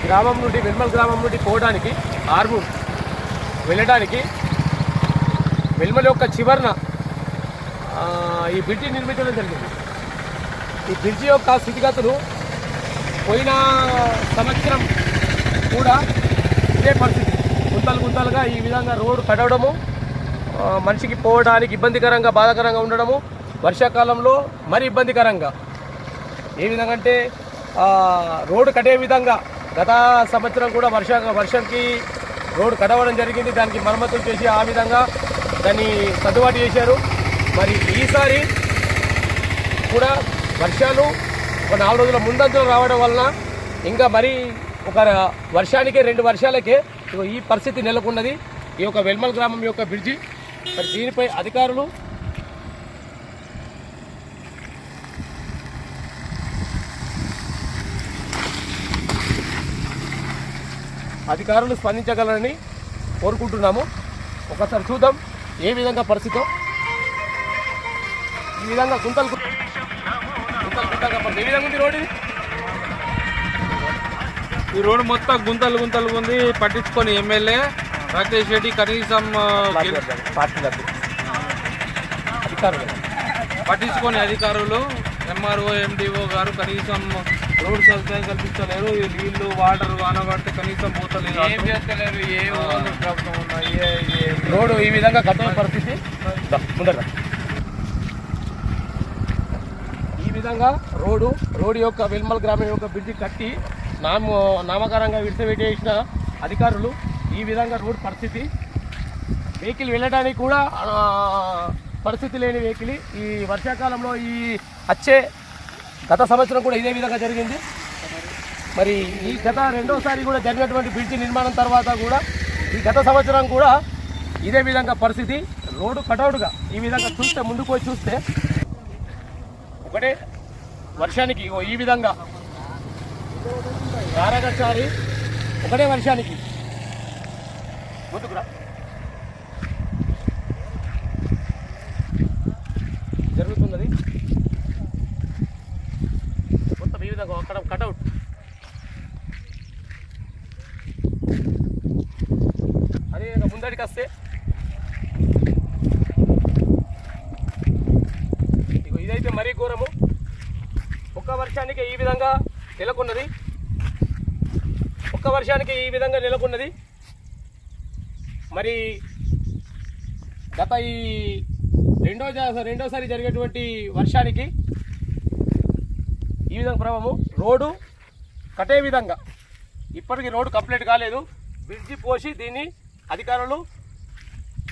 గ్రామం నుండి వెల్మల్ గ్రామం నుండి పోవడానికి ఆర్మూర్ వెళ్ళడానికి వెల్మల్ యొక్క చివరన ఈ బ్రిడ్జి నిర్మించడం జరిగింది. ఈ బ్రిడ్జి యొక్క స్థితిగతులు పోయిన సంవత్సరం కూడా ఇదే పరిస్థితి, గుంతలుగా ఈ విధంగా రోడ్డు కట్టడము, మనిషికి పోవడానికి ఇబ్బందికరంగా బాధాకరంగా ఉండడము, వర్షాకాలంలో మరి ఇబ్బందికరంగా. ఏ విధంగా అంటే రోడ్డు కట్టే విధంగా గత సంవత్సరం కూడా వర్షంకి రోడ్డు కట్టవడం జరిగింది, దానికి మరమ్మతులు చేసి ఆ విధంగా దాన్ని సర్దుబాటు చేశారు. మరి ఈసారి కూడా వర్షాలు ఒక 4 రోజుల ముందంజలు రావడం వలన ఇంకా మరి ఒక వర్షానికే 2 వర్షాలకే ఈ పరిస్థితి నెలకొన్నది ఈ యొక్క వెల్మల్ గ్రామం యొక్క బ్రిడ్జి. మరి దీనిపై అధికారులు స్పందించగలరని కోరుకుంటున్నాము. ఒకసారి చూద్దాం ఏ విధంగా పరిస్థితి. ఈ విధంగా గుంతలుగా పరిస్థితి ఏ విధంగా ఉంది రోడ్డు. ఈ రోడ్డు మొత్తం గుంతలు ఉంది. పట్టించుకొని ఎమ్మెల్యే రాకేష్ రెడ్డి కనీసం పట్టించుకొని అధికారులు ఎంఆర్ఓ ఎండిఓ గారు కనీసం రోడ్ సౌకర్యం కల్పించలేరు. నీళ్లు వాటర్ వాన పడితే కనీసం పోతలేదు, ఏం చేస్తలేరు. రోడ్డు ఈ విధంగా కట్టిన పరిస్థితి. ఈ విధంగా రోడ్డు యొక్క వెల్మల్ గ్రామం యొక్క బ్రిడ్జి కట్టి నామకరంగా విడిచిపెట్టేసిన అధికారులు ఈ విధంగా రోడ్ పరిస్థితి, వెహికల్ వెళ్ళడానికి కూడా పరిస్థితి లేని వెహికల్. ఈ వర్షాకాలంలో గత సంవత్సరం కూడా ఇదే విధంగా జరిగింది. మరి ఈ గత రెండోసారి కూడా జరిగినటువంటి బ్రిడ్జి నిర్మాణం తర్వాత కూడా ఈ గత సంవత్సరం కూడా ఇదే విధంగా పరిస్థితి. రోడ్డు కటౌట్గా ఈ విధంగా చూస్తే, ముందుకు పోయి చూస్తే ఒకటే వర్షానికి ఈ విధంగా గారగచ్చారి ఒకటే వర్షానికి ముందుకురా జరుగుతున్నది. మొత్తం ఈ విధంగా అక్కడ కటౌట్. అదే ముందడికి వస్తే ఇదైతే మరీ ఘోరము. ఒక్క వర్షానికి ఈ విధంగా నెలకొన్నది. మరి గత ఈ రెండోసారి జరిగేటువంటి వర్షానికి ఈ విధంగా ప్రభావము. రోడ్డు కట్టే విధంగా ఇప్పటికీ రోడ్డు కంప్లీట్ కాలేదు. బ్రిడ్జి పోసి దీన్ని అధికారులు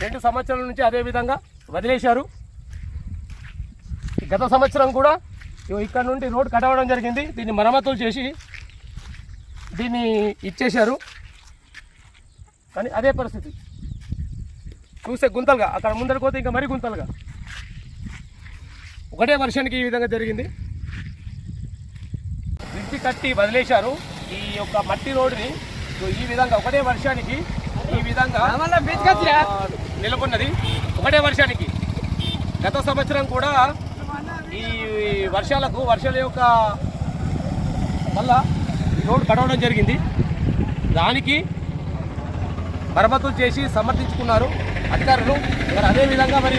2 సంవత్సరాల నుంచి అదే విధంగా వదిలేశారు. గత సంవత్సరం కూడా ఇక్కడ నుండి రోడ్డు కట్టవడం జరిగింది, దీన్ని మరమ్మతులు చేసి దీన్ని ఇచ్చేశారు. కానీ అదే పరిస్థితి చూస్తే గుంతలుగా, అక్కడ ముందరికి పోతే ఇంకా మరీ గుంతలుగా. ఒకటే వర్షానికి ఈ విధంగా జరిగింది. బ్రిడ్జి కట్టి వదిలేశారు ఈ యొక్క మట్టి రోడ్డుని. ఈ విధంగా ఒకటే వర్షానికి ఈ విధంగా నెలకొన్నది. ఒకటే వర్షానికి గత సంవత్సరం కూడా ఈ వర్షాల యొక్క వల్ల ఈ రోడ్డు కడవడం జరిగింది. దానికి మరమ్మతులు చేసి సమర్థించుకున్నారు అధికారులు. మరి అదేవిధంగా మరి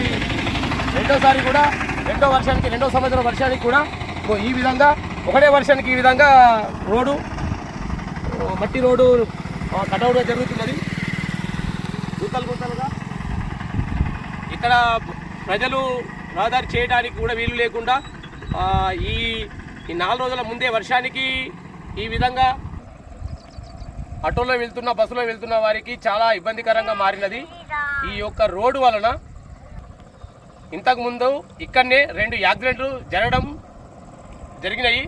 రెండో సంవత్సరం వర్షానికి కూడా ఈ విధంగా ఒకటే వర్షానికి ఈ విధంగా మట్టి రోడ్డు కటౌట్గా జరుగుతున్నది. గుంతలుగా ఇక్కడ ప్రజలు రహదారి చేయడానికి కూడా వీలు లేకుండా ఈ 4 రోజుల ముందే వర్షానికి ఈ విధంగా ఆటోలో వెళ్తున్న, బస్సులో వెళ్తున్న వారికి చాలా ఇబ్బందికరంగా మారినది. ఈ యొక్క రోడ్డు వలన ఇంతకుముందు ఇక్కడనే 2 యాక్సిడెంట్లు జరిగినాయి.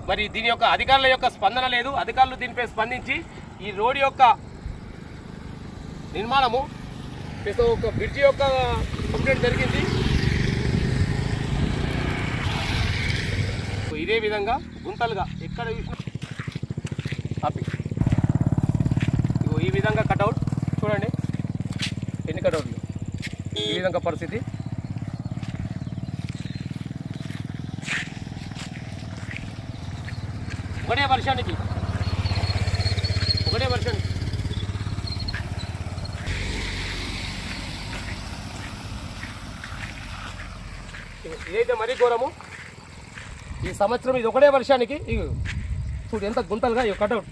మరి దీని యొక్క అధికారుల యొక్క స్పందన లేదు. అధికారులు దీనిపై స్పందించి ఈ రోడ్డు యొక్క నిర్మాణము ఒక బ్రిడ్జి యొక్క కంప్లైంట్ జరిగింది. ఇదే విధంగా గుంతలుగా ఎక్కడ చూసినా ఈ విధంగా కటౌట్ చూడండి, ఎన్ని కటౌట్లు. ఈ విధంగా పరిస్థితి. ఒకటే వర్షానికి ఒకటే వర్షన్. ఇదైతే మరీ ఘోరము. ఈ సంవత్సరం ఇది ఒకటే వర్షానికి చూడు ఎంత గుంతలుగా ఈ కటౌట్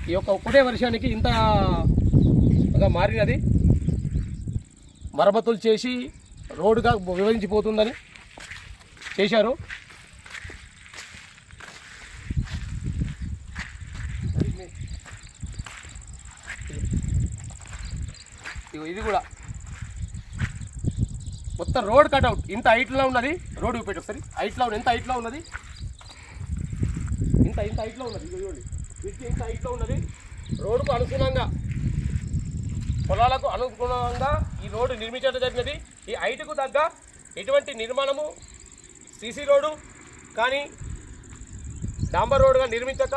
ఈ యొక్క ఒకటే వర్షానికి ఇంతగా మారినది. మరమ్మతులు చేసి రోడ్డుగా విభజించిపోతుందని చేశారు. ఇది కూడా మొత్తం రోడ్ కట్అవుట్ ఇంత హైట్లో ఉన్నది. రోడ్ చూపెట్టి ఒకసారి హైట్లో ఎంత హైట్లో ఉన్నది, ఇంత హైట్లో ఉన్నది. చూడండి వీటికి ఇంత హైట్లో ఉన్నది. రోడ్డుకు అనుగుణంగా పొలాలకు అనుగుణంగా ఈ రోడ్డు నిర్మించడం జరిగినది. ఈ హైట్కు తగ్గ ఎటువంటి నిర్మాణము సీసీ రోడ్డు కానీ డాంబర్ రోడ్డుగా నిర్మించక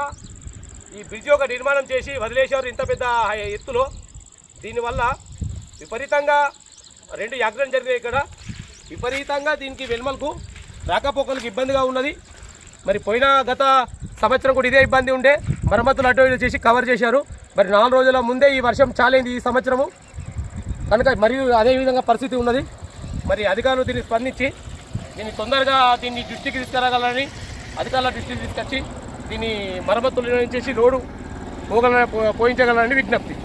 ఈ బ్రిడ్జి ఒక నిర్మాణం చేసి వదిలేశారు ఇంత పెద్ద ఎత్తులో. దీనివల్ల విపరీతంగా 2 యాక్సిడెంట్ జరిగాయి ఇక్కడ. విపరీతంగా దీనికి వెల్మల్కు రాకపోకలకు ఇబ్బందిగా ఉన్నది. మరి గత సంవత్సరం కూడా ఇదే ఇబ్బంది ఉండే. మరమ్మతులు అటు ఇటు చేసి కవర్ చేశారు. మరి 4 రోజుల ముందే ఈ వర్షం చాలైంది ఈ సంవత్సరము కనుక మరియు అదేవిధంగా పరిస్థితి ఉన్నది. మరి అధికారులు దీన్ని స్పందించి దీన్ని తొందరగా దీన్ని దృష్టికి తీసుకురాగలరని అధికారుల దృష్టికి తీసుకొచ్చి దీన్ని మరమ్మతులు నిర్వహించేసి రోడ్డు పోయించగలరని విజ్ఞప్తి.